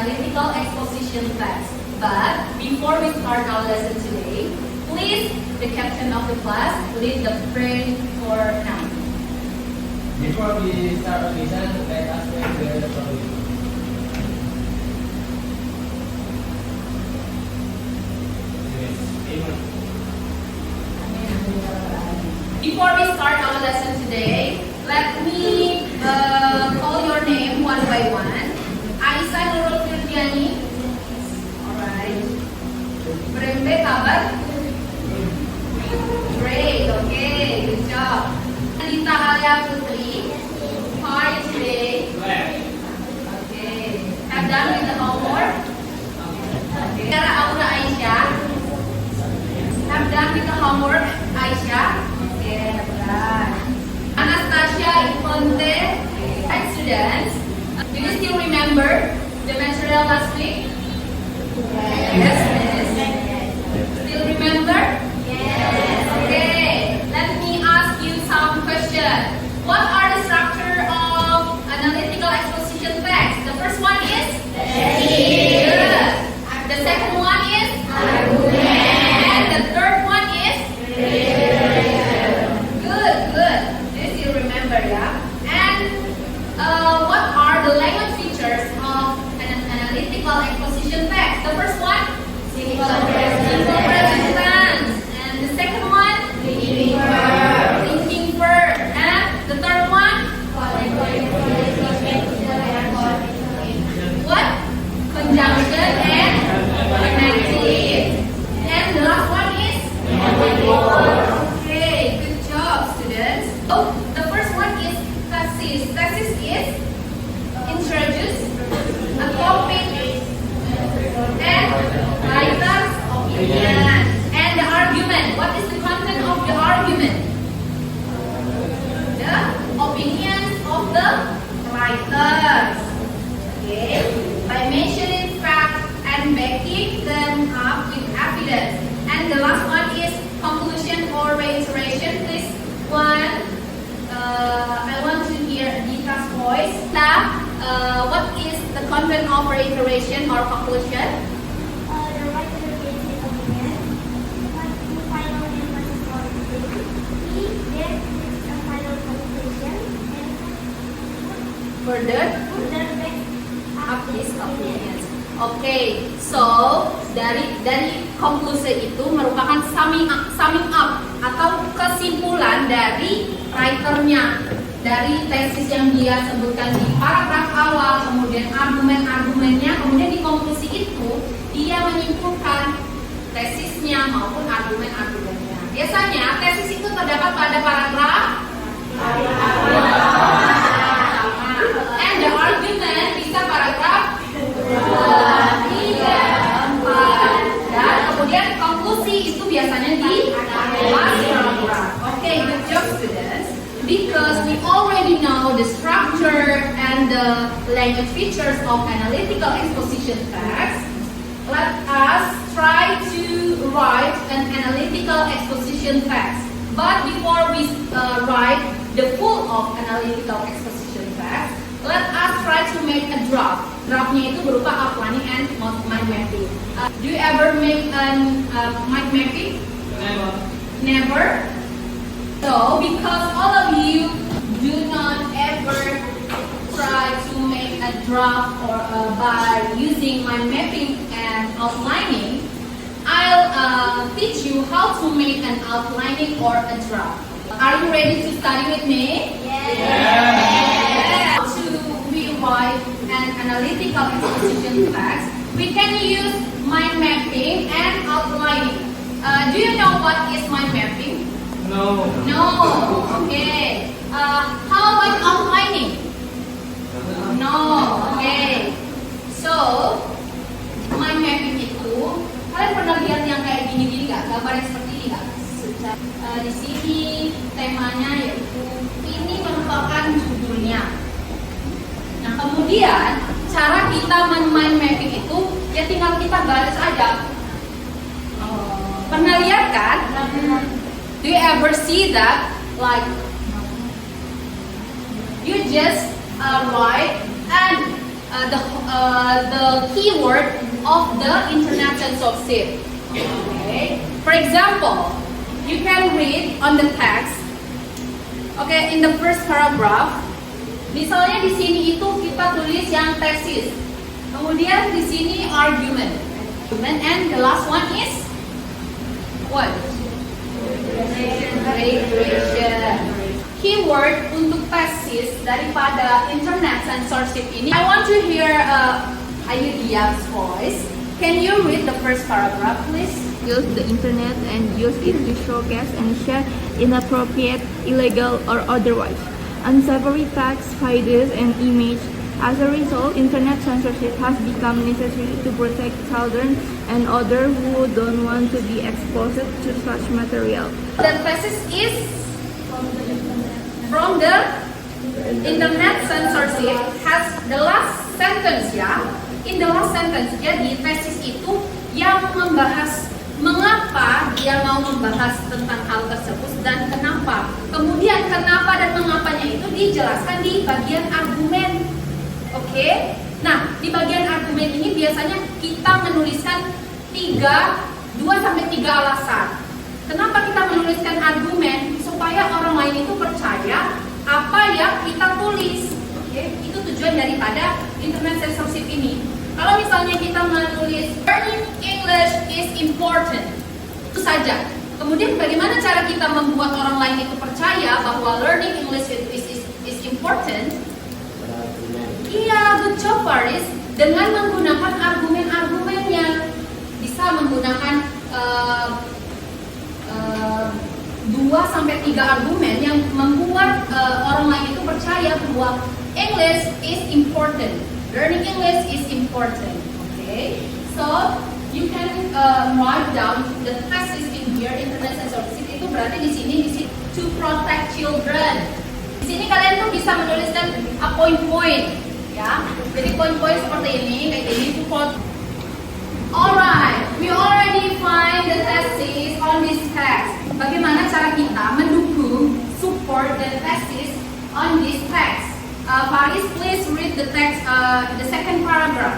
analytical exposition text. But before we start our lesson today, please, the captain of the class, lead the prayer for now. Before we start our lesson, let us pray the following. Before we start our lesson today, let me call your name one by one. Aisyah Nurul Firdiani. Alright. Brembe kabar? Great, okay, good job. Anita Alia Putri. How are you today? Okay. Have done with the homework? Okay. Sarah Aura Aisyah. Have done with the homework, Aisyah? Okay, berat. Anastasia Iponte, and students. Do you still remember the material last week? Yes, miss. Still remember? Yes. Okay, let me ask you some questions. What are the structure of analytical exposition text? The first one is? Good. The second one is? And the third one is? Good, good. Do you still remember, yeah? And what are the language features of an analytical exposition text? The first one? Simple present. And the second one? Thinking verb. And the third one? What? Conjunction and connective. And the last one is? Okay, good job, students. Oh, the first one is thesis. Thesis is introduce a topic and writer's opinion. And the argument. What is the content of the argument? The opinions of the writers. Okay. By mentioning facts and backing them up with evidence. And the last one is conclusion or reiteration. Please, I want to hear Dita's voice. What is the content of reiteration or conclusion? The writer gives his opinion. What the final emphasis on the he there is a final conclusion and Further back up his opinions. Okay, so dari konklusi itu merupakan summing up atau kesimpulan dari writernya, dari tesis yang dia sebutkan di paragraf awal, kemudian argumen-argumennya, kemudian di konklusi itu dia menyimpulkan tesisnya maupun argumen-argumennya. Biasanya tesis itu terdapat pada paragraf and the argument bisa paragraf 2, 3, 4, dan kemudian konklusi itu biasanya di last paragraph. Okay, good job, students. Because we already know the structure and the language features of analytical exposition text, let us try to write an analytical exposition text. But before we write the full of analytical exposition text, let us try to make a draft. Draftnya itu berupa outlining and mind mapping. Do you ever make an mind mapping? Never. So, because all of you do not ever try to make a draft or by using mind mapping and outlining, I'll teach you how to make an outlining or a draft. Are you ready to study with me? yes. To rewrite an analytical exposition text, we can use mind mapping and outlining. Do you know what is mind mapping? No. No. Okay. How about outlining? No. Okay. So, mind mapping itu, kalian pernah lihat yang kayak gini-gini nggak? Gambar yang seperti ini nggak? Di sini temanya yaitu ini merupakan judulnya. Nah, kemudian cara kita mind mapping itu ya tinggal kita garis aja. Pernah lihat kan? Do you ever see that? Like you just write and the keyword of the internet censorship. Okay. For example, you can read on the text. Okay, in the first paragraph, misalnya di sini itu kita tulis yang tesis. Kemudian di sini argument. And the last one is what? Regression. Keyword untuk tesis daripada internet censorship ini. I want to hear Ayu Dia's voice. Can you read the first paragraph, please? Use the internet and use it to showcase and share inappropriate, illegal, or otherwise unsavory text, videos, and images. As a result, internet censorship has become necessary to protect children and others who don't want to be exposed to such material. The thesis is from the internet censorship has the last sentence ya. In the last sentence, jadi tesis itu yang membahas mengapa dia mau membahas tentang hal tersebut dan kenapa. Kemudian kenapa dan mengapanya itu dijelaskan di bagian argumen. Oke. Nah, di bagian argumen ini biasanya kita menuliskan 2 sampai 3 alasan. Kenapa kita menuliskan argumen? Supaya orang lain itu percaya apa yang kita tulis. Oke, itu tujuan daripada internet censorship ini. Kalau misalnya kita menulis learning English is important, itu saja. Kemudian bagaimana cara kita membuat orang lain itu percaya bahwa learning English is important? Iya, good job Faris. Dengan menggunakan argumen-argumennya, bisa menggunakan 2 sampai 3 argumen yang membuat orang lain itu percaya bahwa English is important. Learning English is important. Okay, so you can write down the thesis in here. Internet censorship itu berarti di sini to protect children. Di sini kalian tuh bisa menuliskan point-point, ya. Jadi point-point seperti ini, kayak gini to protect. Alright, we already find the thesis on this text. Bagaimana cara kita mendukung, support the thesis on this text? Faris, please read the text, the second paragraph.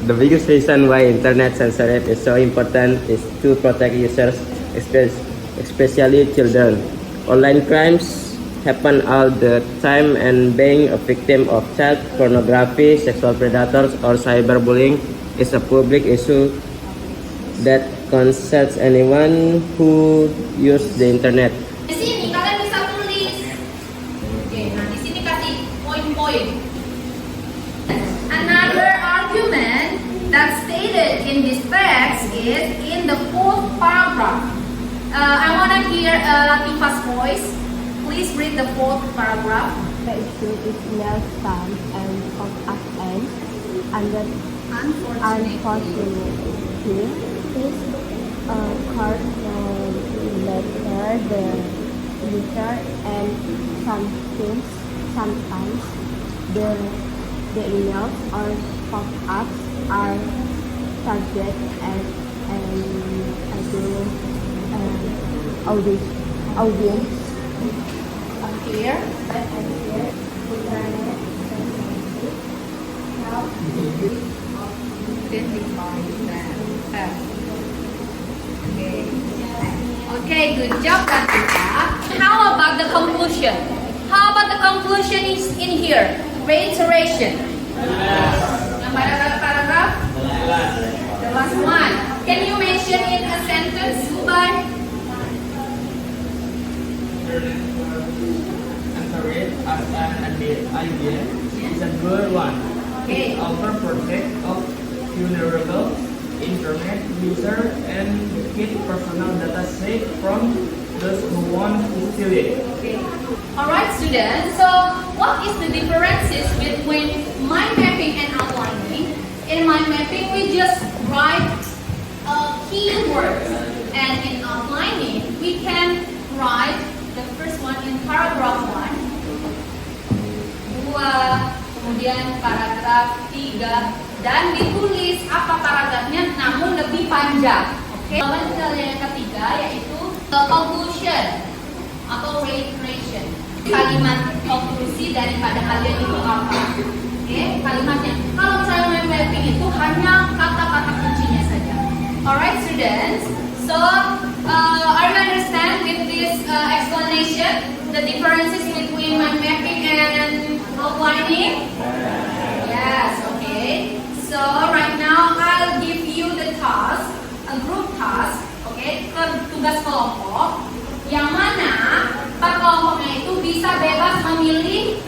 The biggest reason why internet censorship is so important is to protect users, especially children. Online crimes happen all the time, and being a victim of child pornography, sexual predators, or cyberbullying is a public issue that concerns anyone who use the internet. Di sini kalian bisa tulis. Oke, nah di sini kasih poin-poin. Another argument that stated in this text is in the fourth paragraph. I want to hear Latifa's voice. Please read the fourth paragraph. The issue is near time and of us and unfortunately, this court letter the user and sometimes the emails or pop-ups are subject as an audience. Here. Okay, good job, Katika. How about the conclusion? How about the conclusion is in here? Reiteration. Yang pada paragraph? The last one. Can you mention in a sentence, Subay? Encourage as an idea is a good one. Okay. It offers protect of vulnerable internet user and keep personal data safe from those who want to steal it. Okay. Alright, students. So, what is the differences between mind mapping and outlining? In mind mapping, we just write keywords, and in outlining, we can write the first one in paragraph 1, 2, kemudian paragraf 3, dan ditulis apa paragrafnya namun lebih panjang. Oke. Lalu yang ketiga yaitu conclusion atau reiteration. Kalimat konklusi daripada kalian itu apa? Oke, kalimatnya. Kalau misalnya mind mapping itu hanya kata-kata kuncinya saja. Alright, students. So, are you understand with this explanation the differences between mind mapping and outlining? Yes, okay. So right now I'll give you the task, a group task, okay, tugas kelompok, yang mana per kelompoknya itu bisa bebas memilih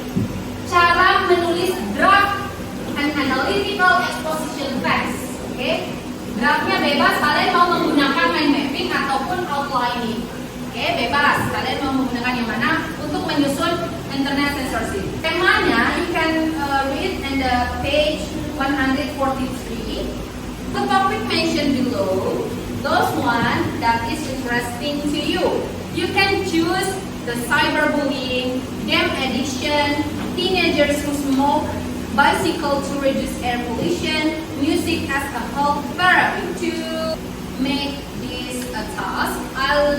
cara menulis draft and analytical exposition text, okay. Draftnya bebas, kalian mau menggunakan mind mapping ataupun outlining. Oke, bebas. Kalian mau menggunakan yang mana untuk menyusun internet censorship. Temanya, you can read in the page 143. The topic mentioned below, those one that is interesting to you. You can choose the cyberbullying, game addiction, teenagers who smoke, bicycle to reduce air pollution, music as a health therapy. To make this a task, I'll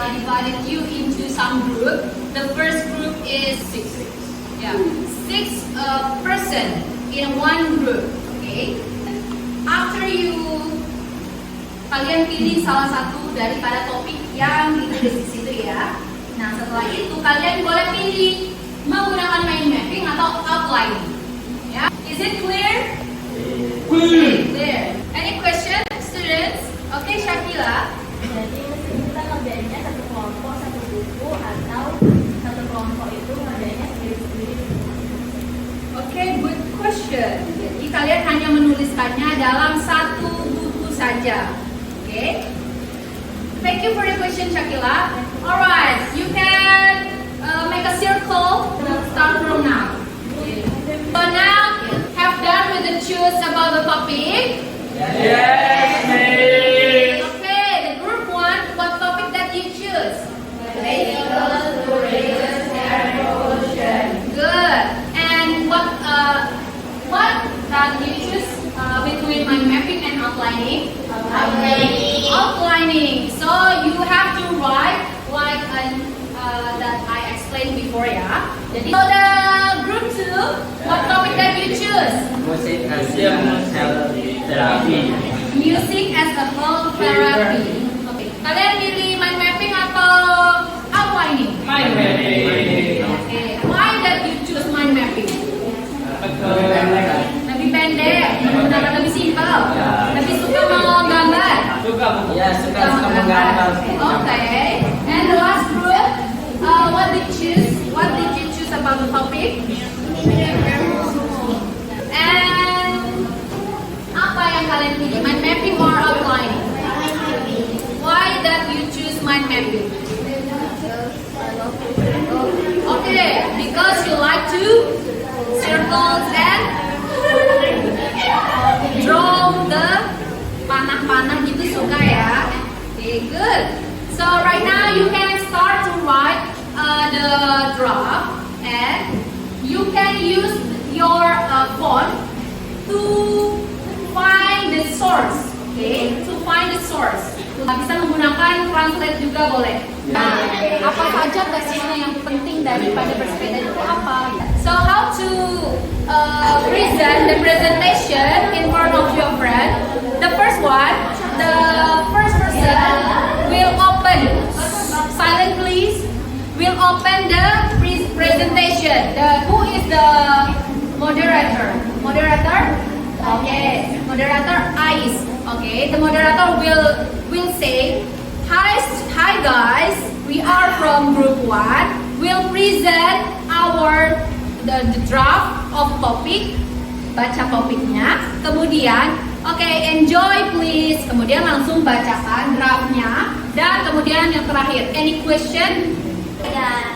divided you into some group. The first group is six person in one group. Okay. After kalian pilih salah satu daripada topik yang ditulis di situ ya. Nah setelah itu kalian boleh pilih menggunakan mind mapping atau outlining. Yeah. Is it clear? Clear. Clear. Any question, students? Okay, Shakila. Jadi mesti kita ngerjainnya satu kelompok satu buku atau satu kelompok itu ngerjainnya sendiri-sendiri. Okay, good question. Jadi kalian hanya menuliskannya dalam satu buku saja. Okay. Thank you for the question, Shakila. Alright, you can make a circle. Start from now. So now, have done with the choose about the topic. Yes, Miss. Okay, the group one, what topic that you choose? Good. And what that you choose between mind mapping and outlining? Outlining. So you have to write like that I explained before ya. Jadi so the group 2, what topic that you choose? Music as health therapy. Music as a whole therapy. Okay. Kalian pilih mind mapping atau outlining? Mind mapping. Okay. Why that you choose mind mapping? Lebih pendek, menggunakan lebih simpel, lebih suka menggambar. Ya, suka menggambar. Okay. And the last group, what did you choose? What did you choose about the topic? And apa yang kalian pilih? Mind mapping or outlining? Why that you choose mind mapping? Okay, because you like to circle and draw the panah-panah gitu suka ya. Okay, good. So right now you can start to write the draft and you can use your phone to find the source. Okay, to find the source. Bisa menggunakan translate juga boleh. Nah, apa saja teksnya yang penting daripada bersepeda itu apa? So how to present the presentation in front of your friend? The first one, the first person will open. Silent please. Will open the presentation. Who is the moderator? Moderator? Okay. Moderator Ais. Okay. The moderator will say, Hi guys. We are from group 1. We'll present the draft of topic. Baca topiknya. Kemudian, enjoy please. Kemudian langsung bacakan draftnya. Dan kemudian yang terakhir, any question? Guys.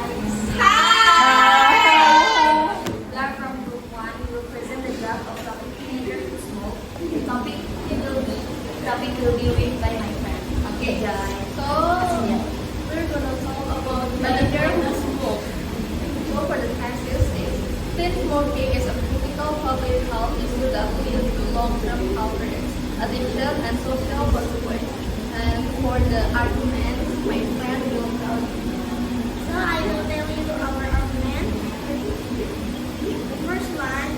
We are from group 1. We will present the draft of topic teenagers who smoke. The topic will be read by my friend. Okay, guys. So, we're gonna talk about teenagers who smoke. So for the past few days, since smoking is a critical public health issue that leads to long-term health risks, addiction, and social consequences. And for the argument, my friend will tell you. So, I will tell you our argument. The first one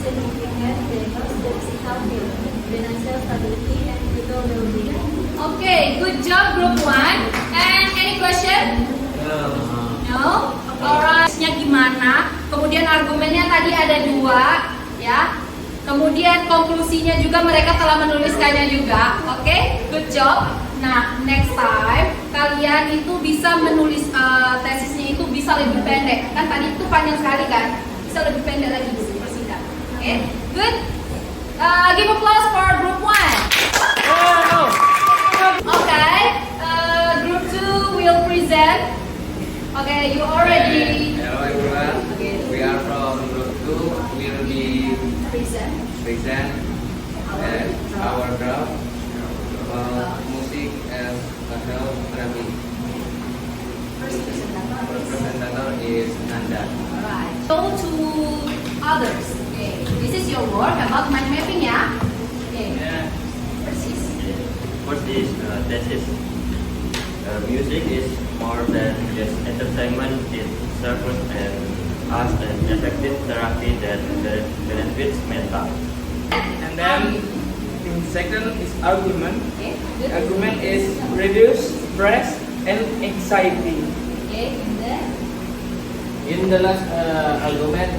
significant benefits that health, financial stability, and physical well-being. Okay, good job group 1. And any question? No? Alright, gimana? Kemudian argumennya tadi ada 2, ya. Kemudian konklusinya juga mereka telah menuliskannya juga. Oke, good job. Nah, next time kalian itu bisa menulis tesisnya itu bisa lebih pendek. Kan tadi itu panjang sekali kan? Bisa lebih pendek lagi persingkat. Oke, good. Give applause for group 1. Okay, group 2 will present. Okay, you already Hello everyone, we are from group 2. We will be present. our draft about music as a health therapy. First Presenter is Nanda. Alright. Go to others. Okay. This is your work about mind mapping, ya. Okay. Yeah. Persis. First is thesis. Music is more than just entertainment. It serves as an effective therapy that benefits mental. And then in second is argument. Okay. Good. Argument is reduce stress and anxiety. Okay. And then. In the last argument,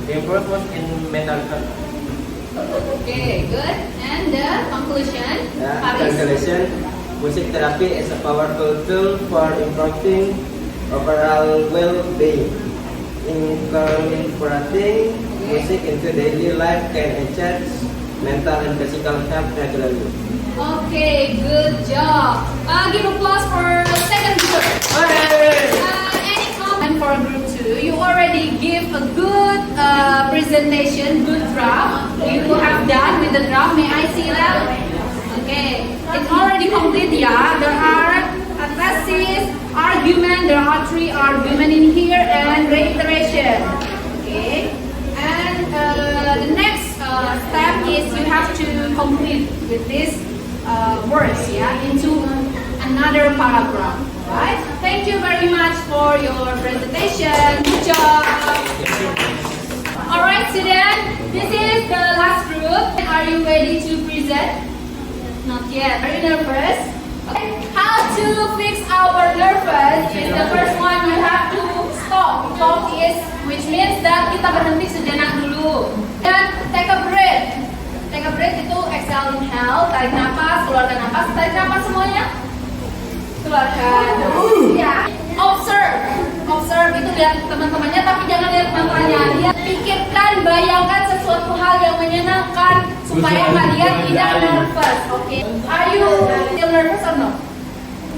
improvement in mental health. Okay. Good. And the conclusion. Paris. Conclusion, music therapy is a powerful tool for improving overall well-being. Incorporating music into daily life can enhance mental and physical health naturally. Okay. Good job. Give applause for second group. Any comment for group 2? You already give a good presentation, good draft. You have done with the draft. May I see that? Okay, it's already complete. Yeah, there are a thesis, argument. There are 3 arguments in here and reiteration. Okay, and the next step is you have to complete with this words. Yeah, into another paragraph. Right? Thank you very much for your presentation. Good job. Alright, students, this is the last group. Are you ready to present? Not yet. Very nervous? Okay. How to fix our nervous is the first one you have to stop. Stop is, which means that kita berhenti sejenak dulu. Dan take a breath. Take a breath itu exhale, inhale, tarik nafas, keluarkan nafas, tarik nafas semuanya. Keluarkan. Ya. Observe itu lihat teman-temannya, tapi jangan lihat mantranya. Lihat, pikirkan, bayangkan sesuatu hal yang menyenangkan supaya kalian tidak nervous. Okay. Are you still nervous or no?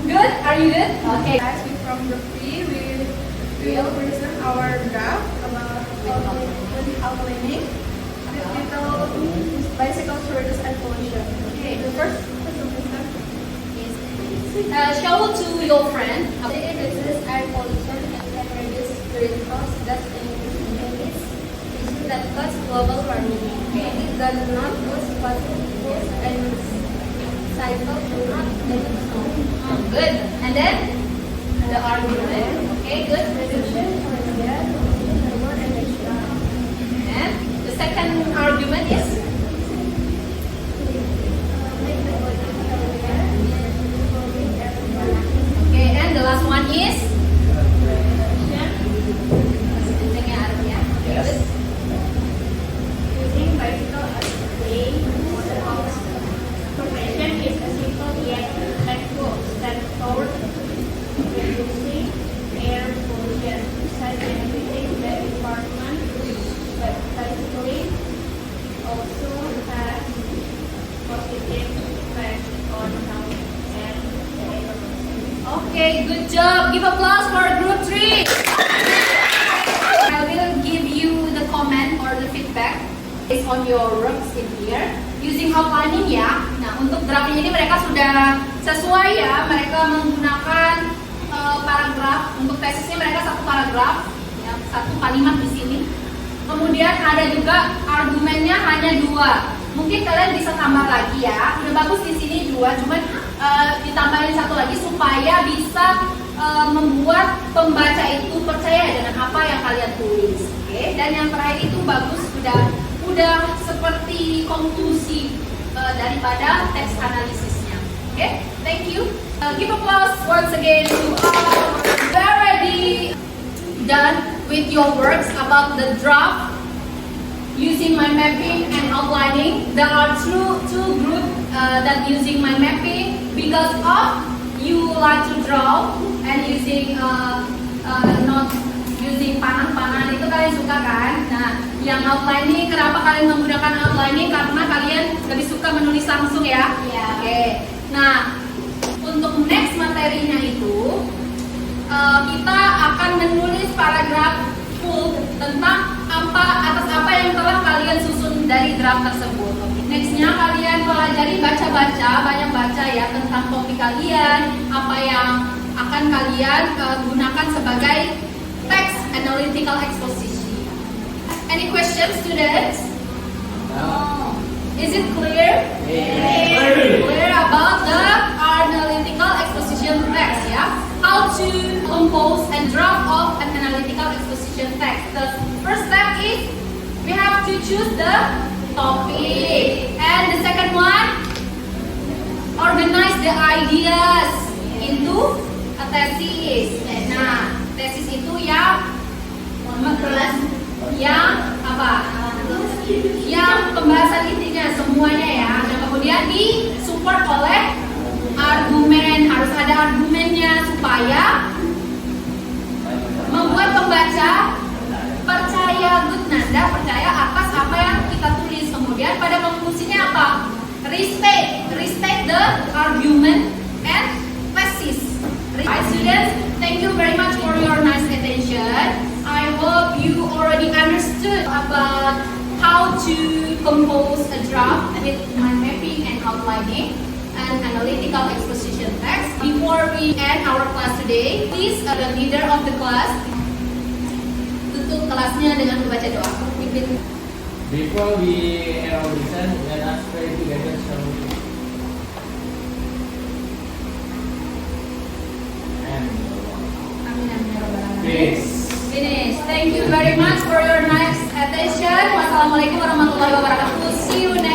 Good? Are you good? Okay. As we from group 3, we will present our draft about outlining bicycle shortness and pollution. Okay. The first Show to your friend. Reduces air pollution and can reduce greenhouse gas emissions, issues that cause global warming. It does not cause fossil fuels and cycle do not emit smoke. Good. And then the argument. Okay, good. Reduction for gas, thermal emission. And the second argument is okay, and the last one is Yes. Using bicycle as a mode of transportation is a simple yet effective step toward reducing air pollution. Besides benefiting the environment, but bicycling also has positive effects on health and the environment. okay. Good job. Give applause for group 3. I will give you the comment or the feedback based on your works in here using outlining ya. Nah, untuk draftnya ini mereka sudah sesuai ya. Mereka menggunakan paragraf. Untuk tesisnya mereka 1 paragraf, ya, 1 kalimat di sini. Kemudian ada juga argumennya hanya 2. Mungkin kalian bisa tambah lagi ya. Udah bagus di sini 2, cuman ditambahin 1 lagi supaya bisa membuat pembaca itu percaya dengan apa yang kalian tulis. Oke, dan yang terakhir itu bagus, udah sudah seperti konklusi daripada teks analisisnya. Okay, thank you. Give applause once again to all. We are already done with your works about the draft using mind mapping and outlining. There are two groups that using mind mapping because of you like to draw and using not using panah-panah itu kalian suka kan? Nah, yang outlining, kenapa kalian menggunakan outlining? Karena kalian lebih suka menulis langsung ya? Iya. Oke. Nah, untuk next materinya itu kita akan menulis paragraf full tentang atas apa yang telah kalian susun dari draft tersebut. Nextnya kalian pelajari baca-baca, banyak baca ya tentang topik kalian, apa yang akan kalian gunakan sebagai text analytical exposition. Any questions, students? No. Is it clear? Yes. Clear about the analytical exposition text, yeah? How to compose and draft of an analytical exposition text. The first step is we have to choose the topic, and the second one, organize the ideas into a thesis. Nah, tesis itu yang apa? Yang pembahasan intinya semuanya ya. Dan kemudian disupport oleh argumen, harus ada argumennya supaya membuat pembaca percaya, percaya atas apa yang kita tulis. Kemudian pada konklusinya apa? Respect the argument and thesis. Right, students, thank you very much for your nice attention. I hope you already understood about how to compose a draft with mind mapping and outlining and analytical exposition text. Before we end our class today, please the leader of the class tutup kelasnya dengan membaca doa. Before we end our lesson, let us pray together. Finish. Thank you very much for your nice attention. Wassalamualaikum warahmatullahi wabarakatuh. See you next